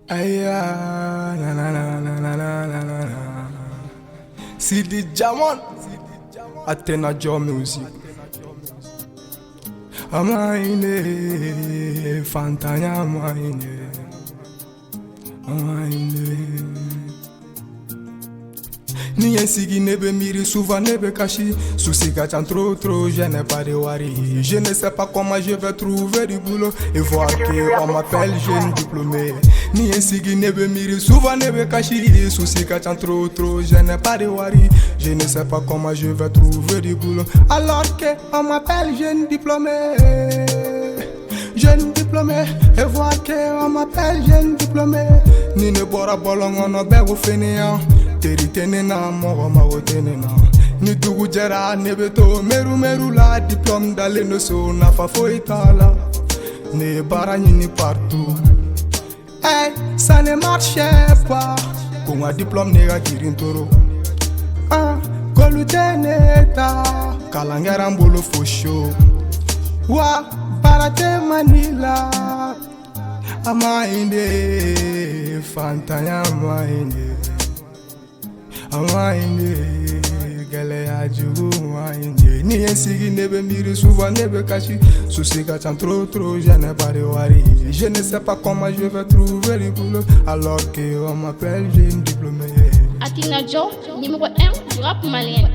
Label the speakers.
Speaker 1: Aïe, na na na na na na na na na. Sidi Diamond, Athena Joe Music. Amaine, Fantanya amaine, amaine. Ni sigi nebe miri souvent nebe cachi. Souci gâchant trop, je n'ai pas de worry. Je ne sais pas comment je vais trouver du boulot et voir que on m'appelle jeune diplômé. Ni sigi nebe miri souvent nebe cachi. Souci gâchant trop, je n'ai pas de worry. Je ne sais pas comment je vais trouver du boulot alors que on m'appelle jeune diplômé. Jeune diplômé, et voir que on m'appelle jeune diplômé. Ni ne bora bolong on a bego fainéant. Teri tenena mogo mago tenena. Ni dugu jara nebeto meru la diplôme d'aller no so na fa foitala. Ne bara ni partout. Hey, ça ne marchait pas. Con un diplôme nega kirintoro. Ah, kolu teneta. Kalangera mbolo fosho. Wa barate manila. Amainde, Fantanya amainde. Amainde, galeya jugu amainde. Ni sigi nebe miri souvent nebe cachi. Souci gâchant trop, je n'ai pas de worry. Je ne sais pas comment je vais trouver du boulot alors qu'on m'appelle jeune diplômé.
Speaker 2: Athena Joe, numéro 1 du rap malien.